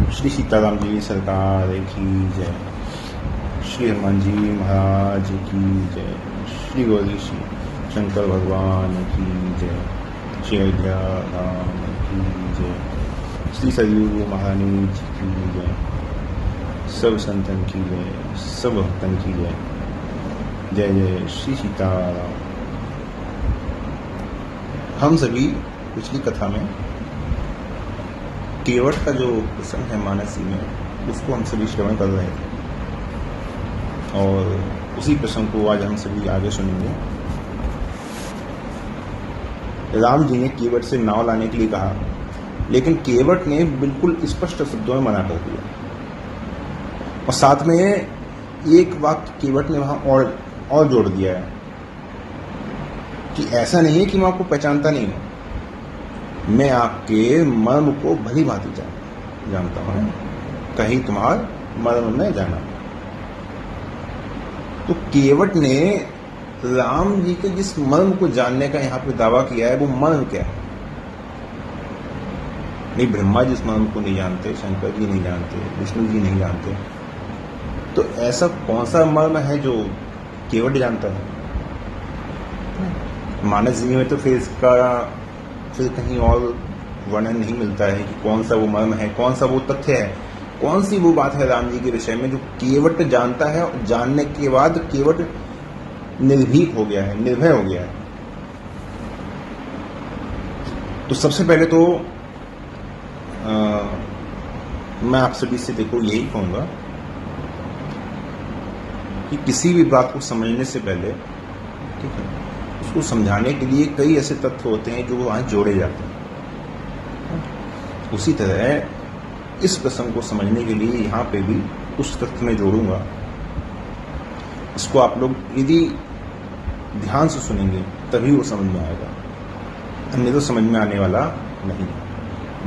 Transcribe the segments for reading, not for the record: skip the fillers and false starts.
श्री सीताराम जी सरकार की जय। श्री हनुमान जी महाराज की जय। श्री गौरी श्री शंकर भगवान की जय। श्री अयोध्या राम की जय। श्री सरयू महारानी जी की जय। सब संतन की जय, सब भक्तन की जय। जय जय श्री सीताराम। हम सभी पिछली कथा में केवट का जो प्रसंग है मानसी में, उसको हम सभी श्रवण कर रहे थे और उसी प्रसंग को आज हम सभी आगे सुनेंगे। राम जी ने केवट से नाव लाने के लिए कहा, लेकिन केवट ने बिल्कुल स्पष्ट शब्दों में मना कर दिया और साथ में एक वाक्य केवट ने वहां और जोड़ दिया है कि ऐसा नहीं है कि मैं आपको पहचानता नहीं हूं, मैं आपके मर्म को भली भांति जानता हूं, कहीं तुम्हार मर्म में जाना। तो केवट ने राम जी के जिस मर्म को जानने का यहाँ पे दावा किया है, वो मर्म क्या है? नहीं, ब्रह्मा जिस मर्म को नहीं जानते, शंकर जी नहीं जानते, विष्णु जी नहीं जानते, तो ऐसा कौन सा मर्म है जो केवट जानता है? मानस जी में तो फिर कहीं और वर्णन नहीं मिलता है कि कौन सा वो मर्म है, कौन सा वो तथ्य है, कौन सी वो बात है राम जी के विषय में जो केवट जानता है और जानने के बाद केवट निर्भीक हो गया है, निर्भय हो गया है। तो सबसे पहले तो मैं आप सभी से देखो यही कहूंगा कि किसी भी बात को समझने से पहले, ठीक है, उसको समझाने के लिए कई ऐसे तथ्य होते हैं जो वहां जोड़े जाते हैं। उसी तरह इस प्रसंग को समझने के लिए यहाँ पे भी कुछ तथ्य मैं जोड़ूंगा। इसको आप लोग यदि ध्यान से सुनेंगे तभी वो समझ में आएगा, अन्य तो समझ में आने वाला नहीं।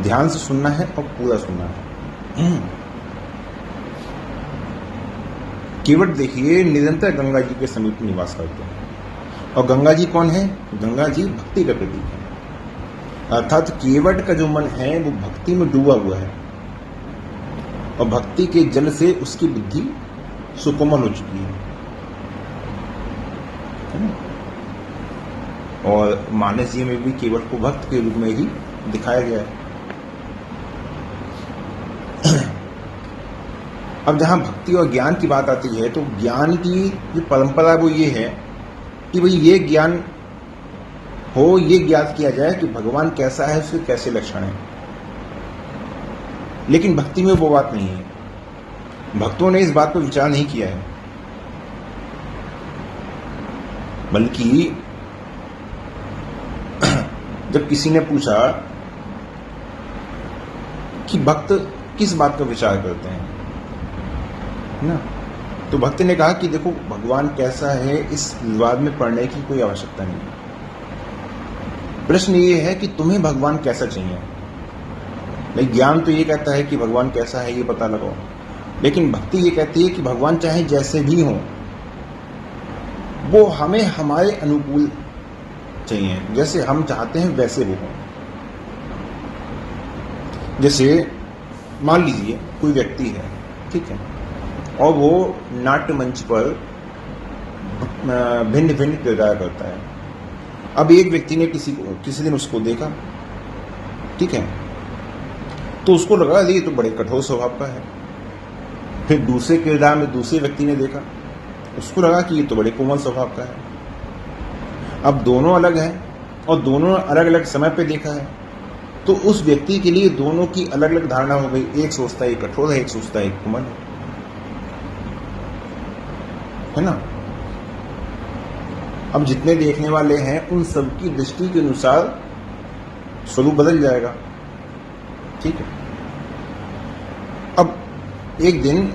ध्यान से सुनना है और पूरा सुनना है। केवट देखिए निरंतर गंगा जी के समीप निवास करते हैं, और गंगा जी कौन है? गंगा जी भक्ति का प्रतीक है। अर्थात केवट का जो मन है वो भक्ति में डूबा हुआ है और भक्ति के जल से उसकी बुद्धि सुकोमल हो चुकी है ना? और मानस जी में भी केवट को भक्त के रूप में ही दिखाया गया है। अब जहां भक्ति और ज्ञान की बात आती है, तो ज्ञान की जो परंपरा वो ये है कि भाई ये ज्ञान हो, ये ज्ञात किया जाए कि भगवान कैसा है, उसके कैसे लक्षण है। लेकिन भक्ति में वो बात नहीं है। भक्तों ने इस बात पर विचार नहीं किया है, बल्कि जब किसी ने पूछा कि भक्त किस बात का विचार करते हैं ना, तो भक्त ने कहा कि देखो भगवान कैसा है, इस विवाद में पड़ने की कोई आवश्यकता नहीं है। प्रश्न ये है कि तुम्हें भगवान कैसा चाहिए। नहीं, ज्ञान तो ये कहता है कि भगवान कैसा है ये पता लगाओ, लेकिन भक्ति ये कहती है कि भगवान चाहे जैसे भी हो, वो हमें हमारे अनुकूल चाहिए, जैसे हम चाहते हैं वैसे वो हो। जैसे मान लीजिए कोई व्यक्ति है, ठीक है, और वो नाट्य मंच पर भिन्न भिन्न किरदार करता है। अब एक व्यक्ति ने किसी दिन उसको देखा, ठीक है, तो उसको लगा ये तो बड़े कठोर स्वभाव का है। फिर दूसरे किरदार में दूसरे व्यक्ति ने देखा, उसको लगा कि ये तो बड़े कोमल स्वभाव का है। अब दोनों अलग हैं और दोनों अलग अलग समय पे देखा है, तो उस व्यक्ति के लिए दोनों की अलग अलग धारणा हो गई। एक सोचता है कठोर है, एक सोचता है कोमल है ना। अब जितने देखने वाले हैं उन सबकी दृष्टि के अनुसार स्वरूप बदल जाएगा, ठीक है। अब एक दिन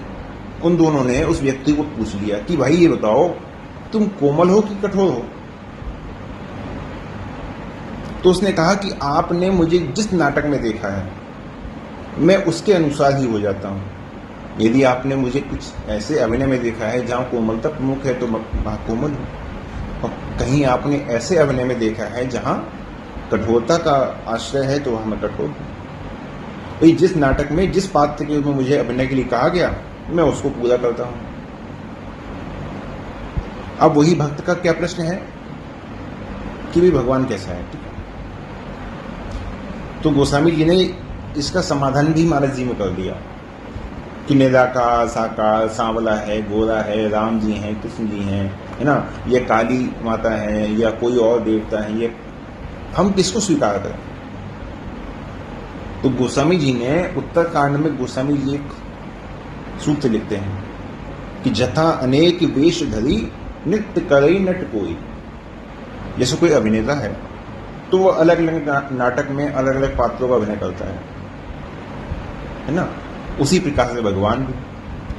उन दोनों ने उस व्यक्ति को पूछ लिया कि भाई ये बताओ तुम कोमल हो कि कठोर हो? तो उसने कहा कि आपने मुझे जिस नाटक में देखा है मैं उसके अनुसार ही हो जाता हूं। यदि आपने मुझे कुछ ऐसे अभिनय में देखा है जहां कोमलता प्रमुख है तो मैं कोमल हूं, और कहीं आपने ऐसे अभिनय में देखा है जहां कठोरता का आश्रय है तो वहां मैं कठोर हूं। भाई जिस नाटक में जिस पात्र के रूप में मुझे अभिनय के लिए कहा गया मैं उसको पूरा करता हूं। अब वही भक्त का क्या प्रश्न है कि भाई भगवान कैसा है, ठीक है। तो गोस्वामी जी ने इसका समाधान भी महाराज जी में कर दिया कि निराकार साकार सांवला है, गोरा है, राम जी हैं, कृष्ण जी हैं, है ना, ये काली माता है या कोई और देवता है, ये हम किसको स्वीकार करें। तो गोस्वामी जी ने उत्तरकांड में गोस्वामी जी एक सूत्र लिखते हैं कि जथा अनेक वेश धरी नित्य करई नट कोई। जैसे कोई अभिनेता है तो वो अलग अलग नाटक में अलग अलग पात्रों का अभिनय करता है ना, उसी प्रकार से भगवान भी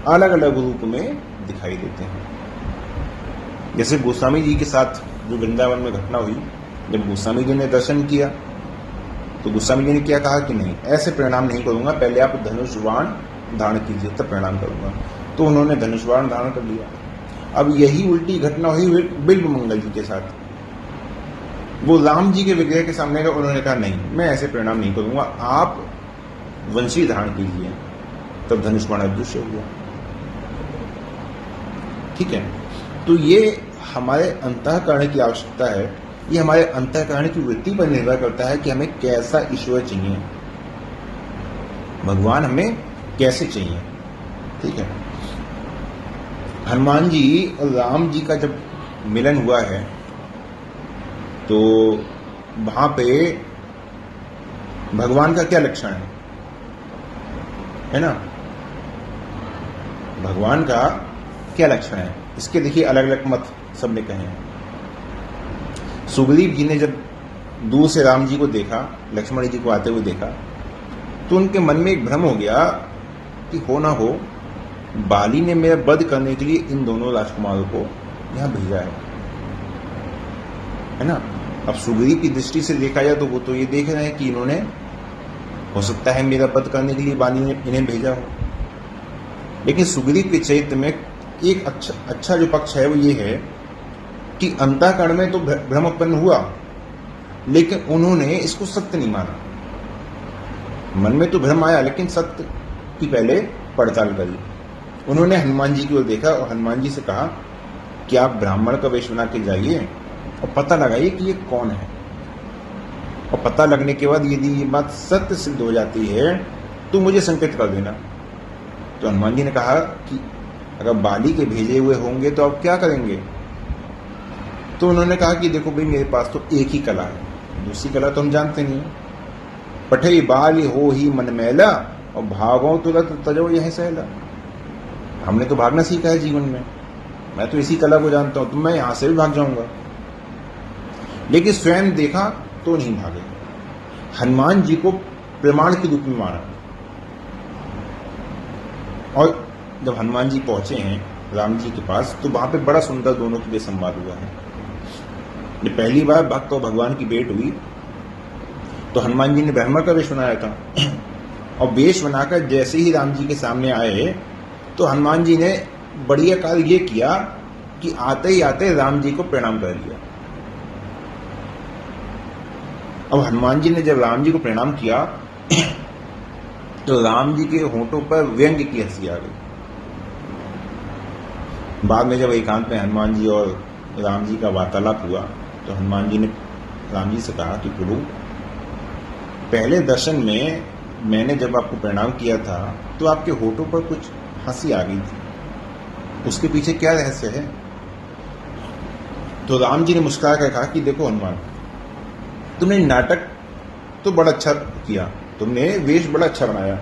अलग अलग रूप में दिखाई देते हैं। जैसे गोस्वामी जी के साथ जो वृंदावन में घटना हुई, जब गोस्वामी जी ने दर्शन किया तो गोस्वामी जी ने क्या कहा कि नहीं, ऐसे प्रणाम नहीं करूंगा, पहले आप धनुष बाण धारण कीजिए तब प्रणाम करूंगा। तो उन्होंने धनुष बाण धारण कर लिया। अब यही उल्टी घटना हुई बिल्व मंगल जी के साथ। वो राम जी के विग्रह के सामने गए, उन्होंने कहा नहीं मैं ऐसे प्रणाम नहीं करूंगा, आप वंशी धारण कीजिए, तब धनुष बाण अदृश्य हो गया। ठीक है, तो ये हमारे अंतःकरण की आवश्यकता है, ये हमारे अंतःकरण की वृत्ति पर निर्भर करता है कि हमें कैसा ईश्वर चाहिए, भगवान हमें कैसे चाहिए। ठीक है, हनुमान जी और राम जी का जब मिलन हुआ है तो वहां पे भगवान का क्या लक्षण है ना, भगवान का क्या लक्षण है, इसके देखिए अलग अलग मत सबने कहे हैं। सुग्रीव जी ने जब दूर से राम जी को देखा, लक्ष्मण जी को आते हुए देखा, तो उनके मन में एक भ्रम हो गया कि हो ना हो बाली ने मेरा वध करने के लिए इन दोनों राजकुमारों को यहां भेजा है ना। अब सुग्रीव की दृष्टि से देखा जाए तो वो तो ये देख रहे हैं कि इन्होंने, हो सकता है मेरा वध करने के लिए बाली ने इन्हें भेजा हो, लेकिन सुग्रीव के चरित्र में एक अच्छा जो पक्ष है वो ये है कि अंतःकरण में तो भ्रम उत्पन्न हुआ, लेकिन उन्होंने इसको सत्य नहीं माना। मन में तो भ्रम आया लेकिन सत्य की पहले पड़ताल करी। उन्होंने हनुमान जी की ओर देखा और हनुमान जी से कहा कि आप ब्राह्मण का वेश बना के जाइए और पता लगाइए कि ये कौन है, और पता लगने के बाद यदि ये बात सत्य सिद्ध हो जाती है तो मुझे संकेत कर देना। तो हनुमान जी ने कहा कि अगर बाली के भेजे हुए होंगे तो आप क्या करेंगे। तो उन्होंने कहा कि देखो भाई मेरे पास तो एक ही कला है, दूसरी कला तो हम जानते नहीं। पठे बाली हो ही मन मैला और भागो तुरंत तजो यह सहला। हमने तो भागना सीखा है जीवन में, मैं तो इसी कला को जानता हूं, तो मैं यहां से भी भाग जाऊंगा। लेकिन स्वयं देखा तो नहीं भागे, हनुमान जी को प्रमाण के रूप में माना। और जब हनुमान जी पहुंचे हैं राम जी के पास तो वहां पे बड़ा सुंदर दोनों के लिए संवाद हुआ है। ये पहली बार भक्त और भगवान की भेंट हुई तो हनुमान जी ने ब्राह्मण का वेश बनाया था, और वेश बनाकर जैसे ही राम जी के सामने आए तो हनुमान जी ने बढ़िया कार्य ये किया कि आते ही आते राम जी को प्रणाम कर लिया। अब हनुमान जी ने जब राम जी को प्रणाम किया तो राम जी के होंठों पर व्यंग्य की हंसी आ गई। बाद में जब एकांत में हनुमान जी और राम जी का वार्तालाप हुआ तो हनुमान जी ने राम जी से कहा कि प्रभु, पहले दर्शन में मैंने जब आपको प्रणाम किया था तो आपके होठों पर कुछ हंसी आ गई थी, उसके पीछे क्या रहस्य है। तो राम जी ने मुस्कुरा कर कहा कि देखो हनुमान, तुमने नाटक तो बड़ा अच्छा किया, तुमने वेश बड़ा अच्छा बनाया,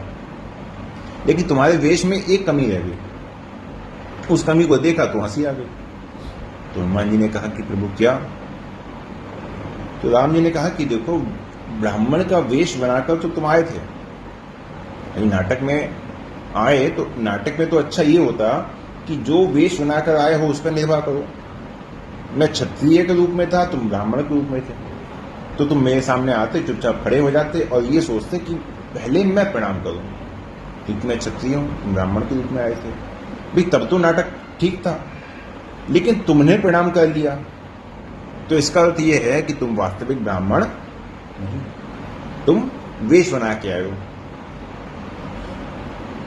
लेकिन तुम्हारे वेश में एक कमी रह गई। उस कमी को देखा तो हंसी आ गई। तो हनुमान जी ने कहा कि प्रभु क्या। तो राम जी ने कहा कि देखो, ब्राह्मण का वेश बनाकर तो तुम आए थे, नाटक में आए तो नाटक में तो अच्छा ये होता कि जो वेश बनाकर आए हो उस पर निर्भर करो। मैं क्षत्रिय के रूप में था, तुम ब्राह्मण के रूप में थे, तो तुम मेरे सामने आते, चुपचाप खड़े हो जाते और ये सोचते कि पहले मैं प्रणाम करूं, क्योंकि मैं क्षत्रिय हूं, तुम ब्राह्मण के रूप में आए थे। भाई तब तो नाटक ठीक था, लेकिन तुमने प्रणाम कर लिया, तो इसका अर्थ यह है कि तुम वास्तविक ब्राह्मण नहीं, तुम वेश बना के आए हो।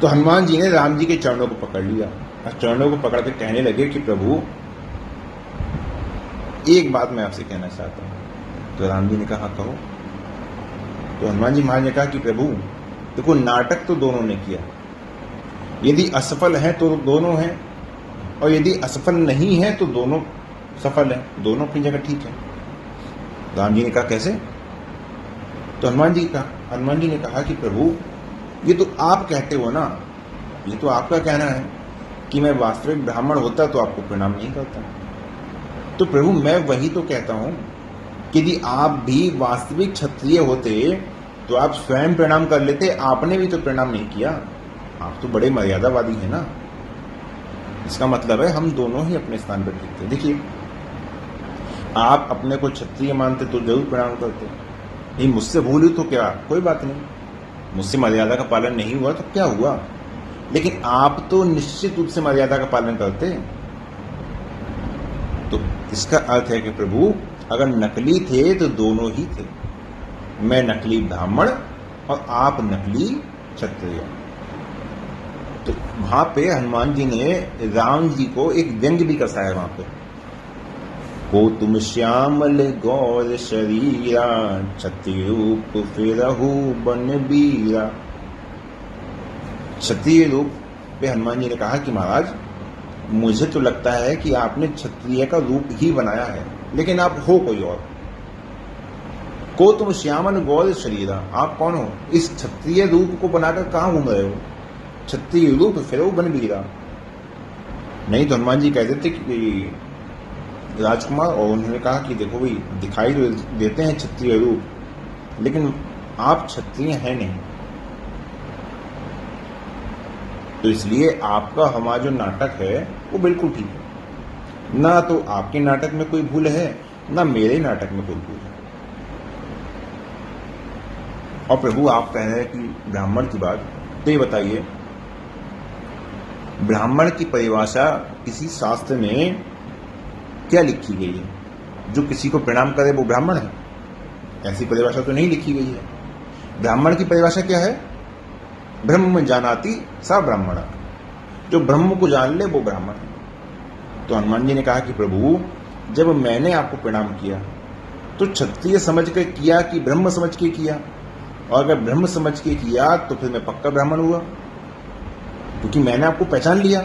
तो हनुमान जी ने राम जी के चरणों को पकड़ लिया और चरणों को पकड़ के कहने लगे कि प्रभु एक बात मैं आपसे कहना चाहता हूं। तो राम जी ने कहा कहो। तो हनुमान जी महाराज ने कहा कि प्रभु देखो, नाटक तो दोनों ने किया, यदि असफल है तो दोनों हैं, और यदि असफल नहीं है तो दोनों सफल है, दोनों अपनी जगह ठीक है। राम जी ने कहा कैसे? तो हनुमान जी ने कहा कि प्रभु ये तो आप कहते हो ना, ये तो आपका कहना है कि मैं वास्तविक ब्राह्मण होता तो आपको प्रणाम नहीं करता। तो प्रभु मैं वही तो कहता हूं कि यदि आप भी वास्तविक क्षत्रिय होते तो आप स्वयं प्रणाम कर लेते, आपने भी तो प्रणाम नहीं किया। आप तो बड़े मर्यादावादी हैं ना। इसका मतलब है हम दोनों ही अपने स्थान पर ठीक थे। देखिए, आप अपने को क्षत्रिय मानते तो जरूर प्रणाम करते, नहीं मुझसे भूल हुई तो क्या, कोई बात नहीं, मुझसे मर्यादा का पालन नहीं हुआ तो क्या हुआ, लेकिन आप तो निश्चित रूप से मर्यादा का पालन करते। तो इसका अर्थ है कि प्रभु अगर नकली थे तो दोनों ही थे, मैं नकली ब्राह्मण और आप नकली क्षत्रिय। तो वहां पे हनुमान जी ने राम जी को एक व्यंग भी कसाया वहां पे, को तुम श्यामल गौर शरीरा, क्षत्रिय रूप फिरहु बन बीरा। क्षत्रिय रूप पे हनुमान जी ने कहा कि महाराज मुझे तो लगता है कि आपने क्षत्रिय का रूप ही बनाया है, लेकिन आप हो कोई और। को तुम श्यामल गौर शरीरा, आप कौन हो? इस क्षत्रिय रूप को बनाकर कहां घूम रहे हो? क्षत्रिय रूप फिरहु बन बीरा। नहीं तो हनुमान जी कहते थे कि राजकुमार, और उन्होंने कहा कि देखो भाई दिखाई तो देते हैं क्षत्रिय रूप, लेकिन आप क्षत्रिय हैं नहीं, तो इसलिए आपका हमारा जो नाटक है वो बिल्कुल ठीक है। ना तो आपके नाटक में कोई भूल है, ना मेरे नाटक में कोई भूल है। और प्रभु आप कह रहे हैं कि ब्राह्मण की बात, तो ये बताइए ब्राह्मण की परिभाषा किसी शास्त्र में क्या लिखी गई है? जो किसी को प्रणाम करे वो ब्राह्मण है, ऐसी परिभाषा तो नहीं लिखी गई है। ब्राह्मण की परिभाषा क्या है? ब्रह्म जानाति सा ब्राह्मण, जो ब्रह्म को जान ले वो ब्राह्मण है। तो हनुमान जी ने कहा कि प्रभु जब मैंने आपको प्रणाम किया तो क्षत्रिय समझ कर किया कि ब्रह्म समझ के किया? और अगर ब्रह्म समझ के किया तो फिर मैं पक्का ब्राह्मण हुआ, क्योंकि मैंने आपको पहचान लिया।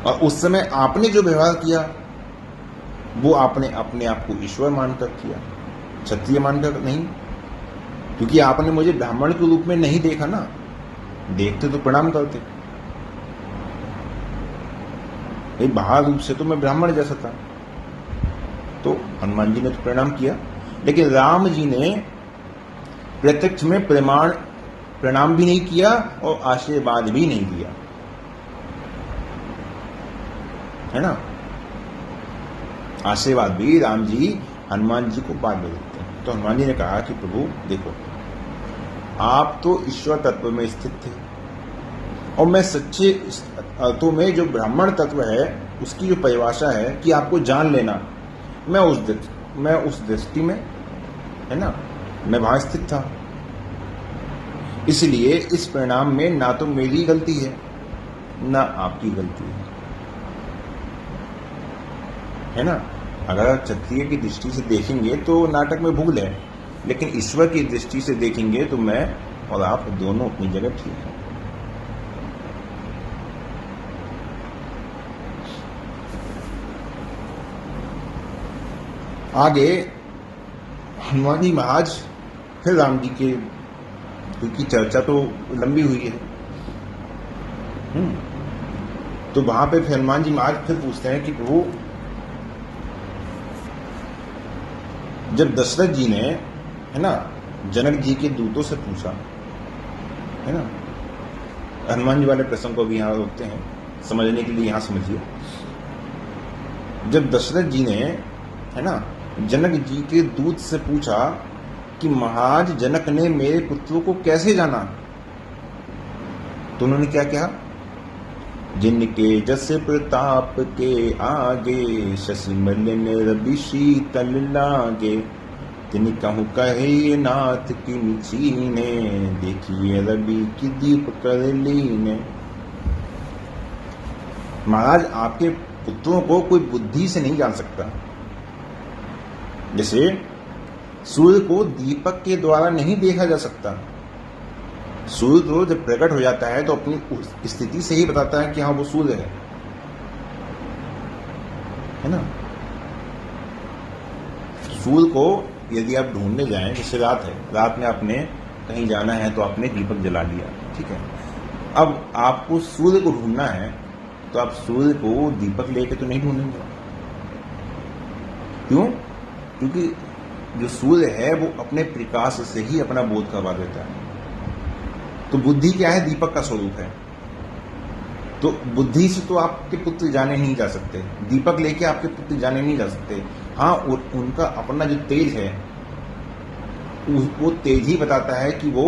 और उस समय आपने जो व्यवहार किया वो आपने अपने आप को ईश्वर मानकर किया, क्षत्रिय मानकर नहीं, क्योंकि आपने मुझे ब्राह्मण के रूप में नहीं देखा ना, देखते तो प्रणाम करते। बाहर रूप से तो मैं ब्राह्मण जैसा था। तो हनुमान जी ने तो प्रणाम किया, लेकिन राम जी ने प्रत्यक्ष में प्रणाम भी नहीं किया और आशीर्वाद भी नहीं दिया, है ना। आशीर्वाद भी राम जी हनुमान जी को बाद में देते हैं। तो हनुमान जी ने कहा कि प्रभु देखो, आप तो ईश्वर तत्व में स्थित थे, और मैं सच्चे अर्थों में जो ब्राह्मण तत्व है उसकी जो परिभाषा है कि आपको जान लेना, मैं उस दृष्टि में, है ना, मैं वहां स्थित था। इसलिए इस परिणाम में ना तो मेरी गलती है ना आपकी गलती है ना। अगर क्षत्रिय की दृष्टि से देखेंगे तो नाटक में भूल है, लेकिन ईश्वर की दृष्टि से देखेंगे तो मैं और आप दोनों अपनी जगह ठीक हैं। आगे हनुमान जी महाराज फिर राम जी के, क्योंकि चर्चा तो लंबी हुई है, तो वहां पे फिर हनुमान जी महाराज फिर पूछते हैं कि प्रभु जब दशरथ जी ने, है ना, जनक जी के दूतों से पूछा, है ना, हनुमान जी वाले प्रसंग को भी यहां रोकते हैं समझने के लिए, यहां समझिए। जब दशरथ जी ने, है ना, जनक जी के दूत से पूछा कि महाराज जनक ने मेरे पुत्रों को कैसे जाना, तो उन्होंने क्या कहा? जिनके जस प्रताप के आगे, शशि मलिन रवि शीतल लागे, तिन कहूँ कहे नाथ की चीने, देखिए रवि की दीप कर लीने। महाराज आपके पुत्रों को कोई बुद्धि से नहीं जान सकता। जैसे सूर्य को दीपक के द्वारा नहीं देखा जा सकता। सूर्य तो जब प्रकट हो जाता है तो अपनी स्थिति से ही बताता है कि हाँ वो सूर्य है ना। सूर्य को यदि आप ढूंढने जाएं, जैसे रात है, रात में आपने कहीं जाना है तो आपने दीपक जला लिया, ठीक है। अब आपको सूर्य को ढूंढना है तो आप सूर्य को दीपक लेके तो नहीं ढूंढेंगे। क्यों? क्योंकि जो सूर्य है वो अपने प्रकाश से ही अपना बोध करवा देता है। तो बुद्धि क्या है? दीपक का स्वरूप है। तो बुद्धि से तो आपके पुत्र जाने नहीं जा सकते, दीपक लेके आपके पुत्र जाने नहीं जा सकते। हाँ, उनका अपना जो तेज है वो तेज ही बताता है कि वो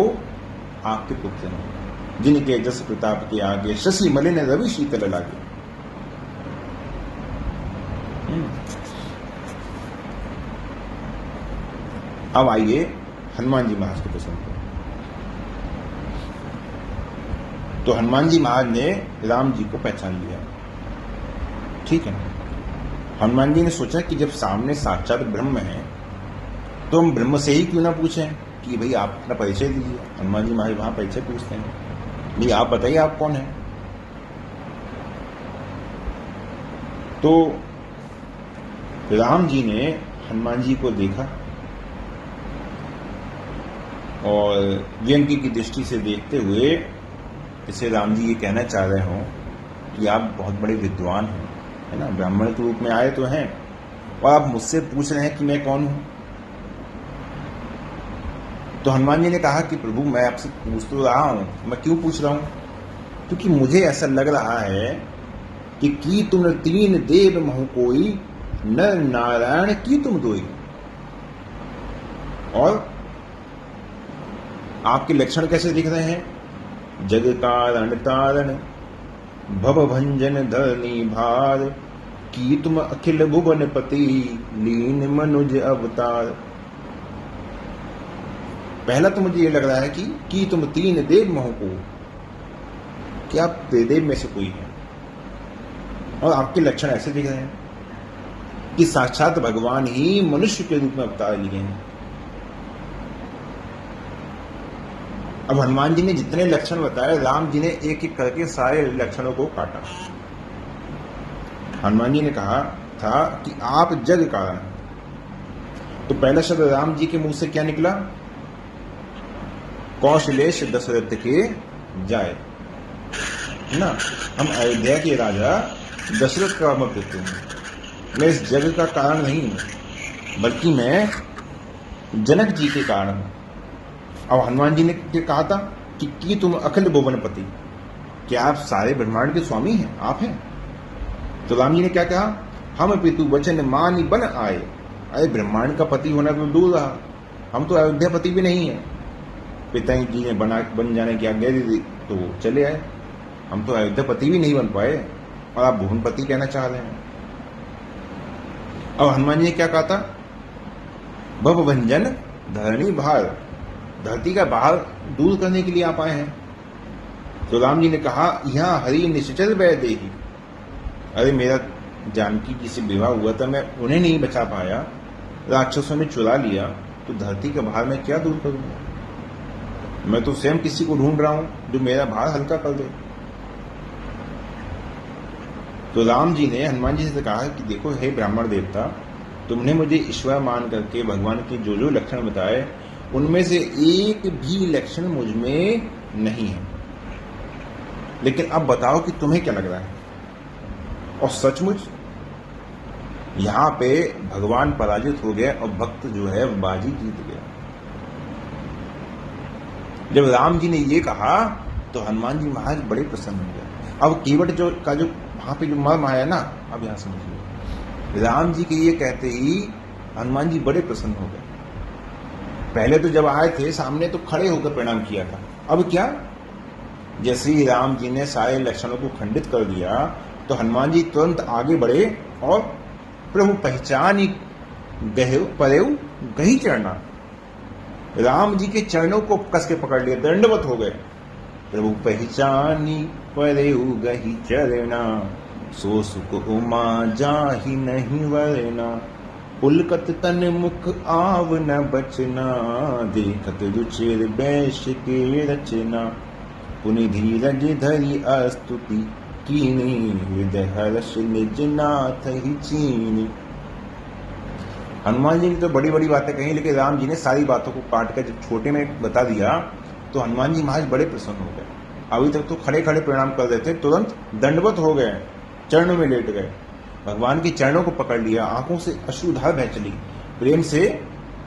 आपके पुत्र हैं। जिनके जस प्रताप के आगे, शशि मलिन रवि शीतल लागे। अब आइए हनुमान जी महाराज के प्रसंग पर। तो हनुमान जी महाराज ने राम जी को पहचान लिया, ठीक है। हनुमान जी ने सोचा कि जब सामने साक्षात ब्रह्म है तो हम ब्रह्म से ही क्यों ना पूछें कि भाई आप अपना परिचय दीजिए। हनुमान जी महाराज वहां परिचय पूछते हैं, नहीं आप बताइए आप कौन है। तो राम जी ने हनुमान जी को देखा और व्यंग्य की दृष्टि से देखते हुए जैसे राम जी ये कहना चाह रहे हो कि आप बहुत बड़े विद्वान हैं, है ना, ब्राह्मण के रूप में आए तो हैं और आप मुझसे पूछ रहे हैं कि मैं कौन हूं। तो हनुमान जी ने कहा कि प्रभु मैं आपसे पूछ तो रहा हूं, मैं क्यों पूछ रहा हूं? क्योंकि मुझे ऐसा लग रहा है कि तुम तीन देव महु कोई, नर नारायण की तुम दोई। और आपके लक्षण कैसे दिख रहे हैं? जग कारण तारण, भव भंजन धरनी भार, की तुम अखिल भुवन पति, लीन मनुज अवतार। पहला तो मुझे ये लग रहा है कि तुम तीन देव महु को, कि आप त्रिदेव में से कोई है। और आपके लक्षण ऐसे दिख रहे हैं कि साक्षात भगवान ही मनुष्य के रूप में अवतार लिए हैं। अब हनुमान जी ने जितने लक्षण बताए, राम जी ने एक एक करके सारे लक्षणों को काटा। हनुमान जी ने कहा था कि आप जग कारण। तो पहला शब्द राम जी के मुंह से क्या निकला? कौशलेश दशरथ के जाए, है ना। हम अयोध्या के राजा दशरथ का मैं पुत्र हूं। मैं इस जग का कारण नहीं हूं, बल्कि मैं जनक जी के कारण हूं। अब हनुमान जी ने कहा था कि तुम अखिल भुवनपति, क्या आप सारे ब्रह्मांड के स्वामी हैं, आप हैं। तो राम जी ने क्या कहा? हम पितु वचन मानी बन आए। अरे ब्रह्मांड का पति होना तो दूर रहा, हम तो अयोध्या पति भी नहीं है। पिता जी ने बन जाने की आज्ञा दी थी तो वो चले आए, हम तो अयोध्या पति भी नहीं बन पाए और आप भुवनपति कहना चाह रहे हैं। अब हनुमान जी ने क्या कहा था? भव भंजन धरणी भार, धरती का भार दूर करने के लिए आप आए हैं। तो राम जी ने कहा यहाँ हरि निश्चल वै देही। अरे मेरा जानकी जी से विवाह हुआ था, मैं उन्हें नहीं बचा पाया, राक्षसों ने चुरा लिया, तो धरती का भार मैं क्या दूर करूंगा? मैं तो स्वयं किसी को ढूंढ रहा हूं जो मेरा भार हल्का कर दे। तो राम जी ने हनुमान जी से कहा कि देखो हे ब्राह्मण देवता, तुमने मुझे ईश्वर मान करके भगवान के जो जो लक्षण बताए उनमें से एक भी लक्षण मुझ में नहीं है। लेकिन अब बताओ कि तुम्हें क्या लग रहा है। और सचमुच यहां पे भगवान पराजित हो गया और भक्त जो है बाजी जीत गया। जब राम जी ने ये कहा तो हनुमान जी महाराज बड़े प्रसन्न हो गए। अब केवट जो वहां पे जो मर्म आया ना, अब यहां समझिए, राम जी के ये कहते ही हनुमान जी बड़े प्रसन्न हो गए। पहले तो जब आए थे सामने तो खड़े होकर प्रणाम किया था, अब क्या? जैसे ही राम जी ने सारे लक्षणों को खंडित कर दिया तो हनुमान जी तुरंत आगे बढ़े और प्रभु पहचान ही गहे परेऊ गही चढ़ना। राम जी के चरणों को कस के पकड़ लिया, दंडवत हो गए। प्रभु पहचानी परे गही चरना, सो सुख उमा जाहि नहीं वरना। पुलकत तन मुख आव न बचना, देखत रुचिर बैश के रचना। पुनि धीरज धरि अस्तुति कीनी, हृदय हर्ष निज नाथ ही चीनी। हनुमान जी ने तो बड़ी बड़ी बातें कही, लेकिन राम जी ने सारी बातों को काट कर जब छोटे में बता दिया तो हनुमान जी महाराज बड़े प्रसन्न हो गए। अभी तक तो खड़े खड़े प्रणाम कर देते, तुरंत दंडवत हो गए, चरणों में लेट गए, भगवान के चरणों को पकड़ लिया, आंखों से अश्रुधार बह चली, प्रेम से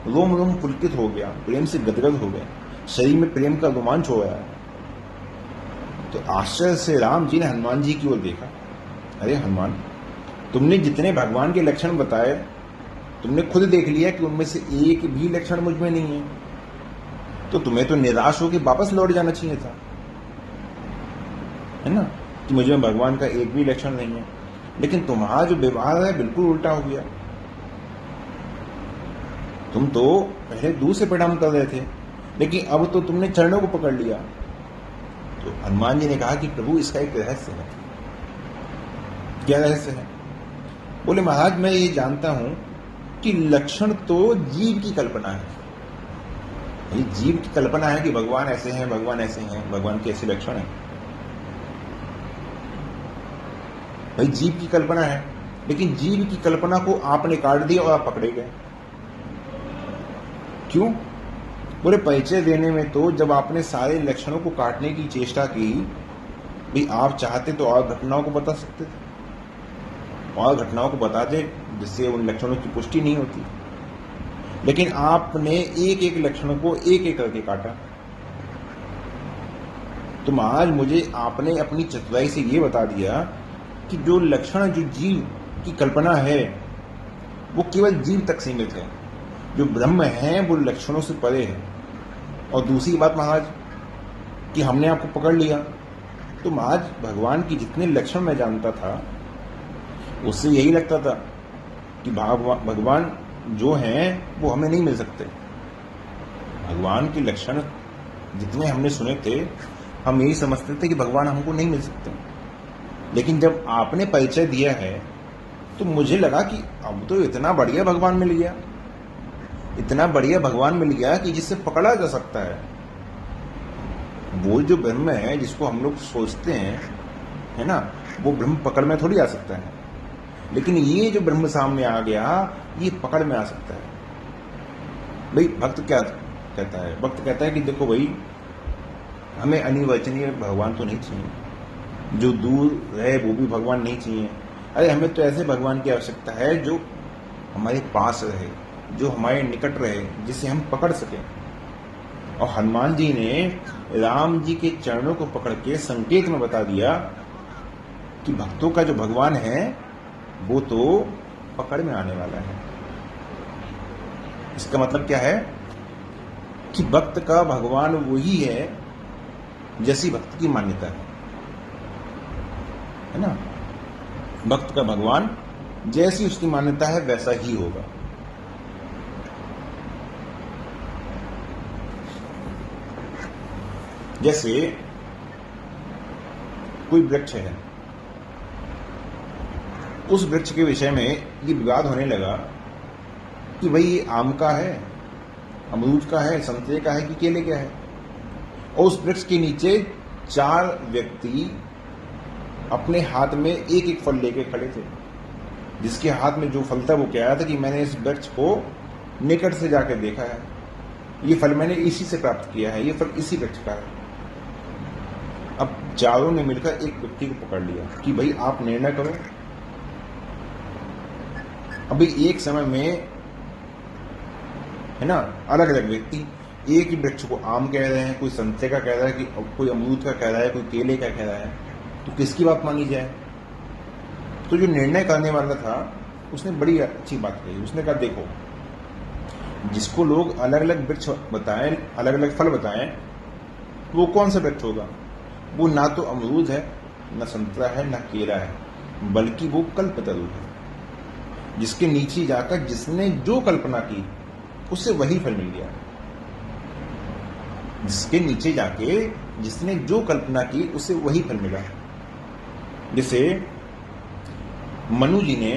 रोम रोम पुलकित हो गया, प्रेम से गदगद हो गए, शरीर में प्रेम का रोमांच हो गया। तो आश्चर्य से राम जी ने हनुमान जी की ओर देखा, अरे हनुमान, तुमने जितने भगवान के लक्षण बताए तुमने खुद देख लिया कि उनमें से एक भी लक्षण मुझ में नहीं है, तो तुम्हें तो निराश होकर वापस लौट जाना चाहिए था, है ना, कि मुझ में भगवान का एक भी लक्षण नहीं है। लेकिन तुम्हारा जो व्यवहार है बिल्कुल उल्टा हो गया। तुम तो पहले दूर से प्रणाम कर रहे थे, लेकिन अब तो तुमने चरणों को पकड़ लिया। तो हनुमान जी ने कहा कि प्रभु इसका एक रहस्य है। क्या रहस्य है? बोले महाराज, मैं ये जानता हूं कि लक्षण तो जीव की कल्पना है। ये जीव की कल्पना है कि भगवान ऐसे हैं, भगवान ऐसे हैं, भगवान के ऐसे लक्षण हैं। भाई जीव की कल्पना है, लेकिन जीव की कल्पना को आपने काट दिया और आप पकड़े गए। क्यों? बोले परिचय देने में तो जब आपने सारे लक्षणों को काटने की चेष्टा की, भाई आप चाहते तो और घटनाओं को बता सकते थे, और घटनाओं को बताते जिससे उन लक्षणों की पुष्टि नहीं होती, लेकिन आपने एक एक लक्षणों को एक एक करके काटा। तो आज मुझे आपने अपनी चतुराई से ये बता दिया कि जो लक्षण, जो जीव की कल्पना है, वो केवल जीव तक सीमित है, जो ब्रह्म है वो लक्षणों से परे है। और दूसरी बात महाराज कि हमने आपको पकड़ लिया, तो महाराज भगवान की जितने लक्षण मैं जानता था उससे यही लगता था कि भगवान जो हैं वो हमें नहीं मिल सकते। भगवान के लक्षण जितने हमने सुने थे, हम यही समझते थे कि भगवान हमको नहीं मिल सकते। लेकिन जब आपने परिचय दिया है तो मुझे लगा कि अब तो इतना बढ़िया भगवान मिल गया, इतना बढ़िया भगवान मिल गया कि जिससे पकड़ा जा सकता है। वो जो ब्रह्म है जिसको हम लोग सोचते हैं, है ना, वो ब्रह्म पकड़ में थोड़ी आ सकता है, लेकिन ये जो ब्रह्म सामने आ गया ये पकड़ में आ सकता है। भाई भक्त क्या कहता है? भक्त कहता है कि देखो भाई, हमें अनिर्वचनीय भगवान तो नहीं चाहिए, जो दूर रहे वो भी भगवान नहीं चाहिए। अरे हमें तो ऐसे भगवान की आवश्यकता है जो हमारे पास रहे, जो हमारे निकट रहे, जिसे हम पकड़ सकें। और हनुमान जी ने राम जी के चरणों को पकड़ के संकेत में बता दिया कि भक्तों का जो भगवान है वो तो पकड़ में आने वाला है। इसका मतलब क्या है कि भक्त का भगवान वही है जैसी भक्त की मान्यता है ना। भक्त का भगवान जैसी उसकी मान्यता है वैसा ही होगा। जैसे कोई वृक्ष है, उस वृक्ष के विषय में ये विवाद होने लगा कि भाई ये आम का है, अमरूद का है, संतरे का है कि केले का है। और उस वृक्ष के नीचे 4 व्यक्ति अपने हाथ में एक एक फल लेके खड़े थे। जिसके हाथ में जो फल था वो कह रहा था कि मैंने इस वृक्ष को निकट से जाकर देखा है, ये फल मैंने इसी से प्राप्त किया है, ये फल इसी वृक्ष का है। अब चारों ने मिलकर एक व्यक्ति को पकड़ लिया कि भाई आप निर्णय करो। अभी एक समय में, है ना, अलग अलग व्यक्ति एक ही वृक्ष को आम कह रहे हैं, कोई संतरे का कह रहा है, कि कोई अमरूद का कह रहा है, कोई केले का कह रहा है, तो किसकी बात मानी जाए? तो जो निर्णय करने वाला था उसने बड़ी अच्छी बात कही। उसने कहा देखो, जिसको लोग अलग अलग वृक्ष बताएं, अलग अलग फल बताएं, वो कौन सा वृक्ष होगा? वो ना तो अमरूद है, ना संतरा है, ना केला है, बल्कि वो कल्पतरु है, जिसके नीचे जाकर जिसने जो कल्पना की उसे वही फल मिल गया। जिसके नीचे जाके जिसने जो कल्पना की उसे वही फल मिला। जैसे मनु जी ने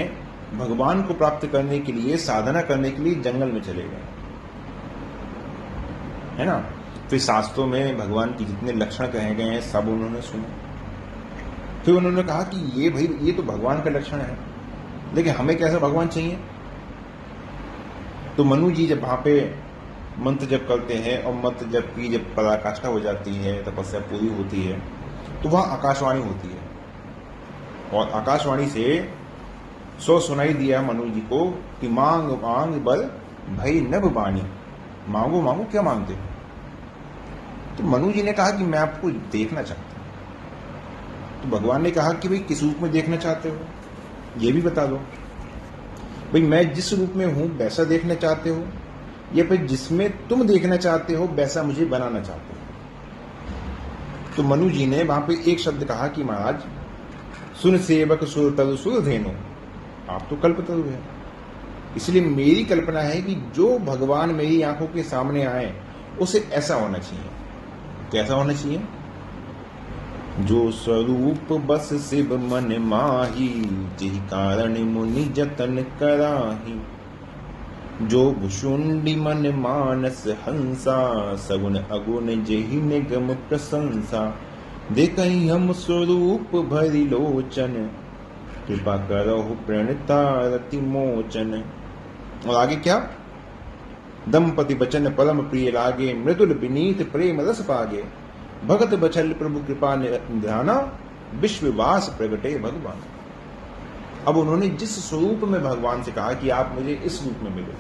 भगवान को प्राप्त करने के लिए, साधना करने के लिए जंगल में चले गए, है ना। फिर शास्त्रों में भगवान के जितने लक्षण कहे गए हैं सब उन्होंने सुने। फिर उन्होंने कहा कि ये भाई ये तो भगवान का लक्षण है, लेकिन हमें कैसा भगवान चाहिए। तो मनु जी जब वहां पे मंत्र जप करते हैं और मंत्र जप की जब पराकाष्ठा हो जाती है, तपस्या पूरी होती है, तो वहां आकाशवाणी होती है और आकाशवाणी से सो सुनाई दिया मनु जी को कि मांग मांग बल भई नभ बानी, मांगो मांगो क्या मांगते हो। तो मनु जी ने कहा कि मैं आपको देखना चाहता हूं। तो भगवान ने कहा कि भाई किस रूप में देखना चाहते हो, ये भी बता दो। भाई मैं जिस रूप में हूं वैसा देखना चाहते हो, या फिर जिसमें तुम देखना चाहते हो वैसा मुझे बनाना चाहते हो। तो मनु जी ने वहां पे एक शब्द कहा कि महाराज सुन सेवक सुर तरु सुर धेनु, आप तो कल्पतरु है, इसलिए मेरी कल्पना है कि जो भगवान मेरी आंखों के सामने आए उसे ऐसा होना चाहिए। कैसा होना चाहिए? जो स्वरूप बस शिव मन माही, जिहि कारण मुनि जतन कराही। जो भुषुंडी मन मानस हंसा, सगुन अगुन जेहि निगम प्रशंसा। देखहि हम स्वरूप भरि लोचन, कृपा करहु प्रणता रति मोचन। और आगे क्या? दंपति बचन परम प्रिय लागे, मृदुल विनीत प्रेम रस पागे। भगत बचल प्रभु कृपा निधाना, विश्ववास प्रगटे भगवान। अब उन्होंने जिस स्वरूप में भगवान से कहा कि आप मुझे इस रूप में मिले,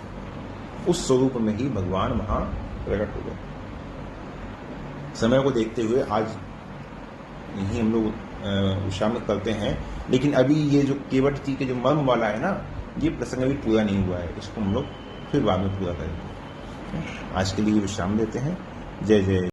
उस स्वरूप में ही भगवान वहां प्रकट हो गए। समय को देखते हुए आज यही हम लोग शामिल करते हैं, लेकिन अभी ये जो केवट जी के जो मर्म वाला है ना, ये प्रसंग अभी पूरा नहीं हुआ है, इसको हम लोग फिर बाद में पूरा करेंगे। आज के लिए विश्राम देते हैं। जय जय।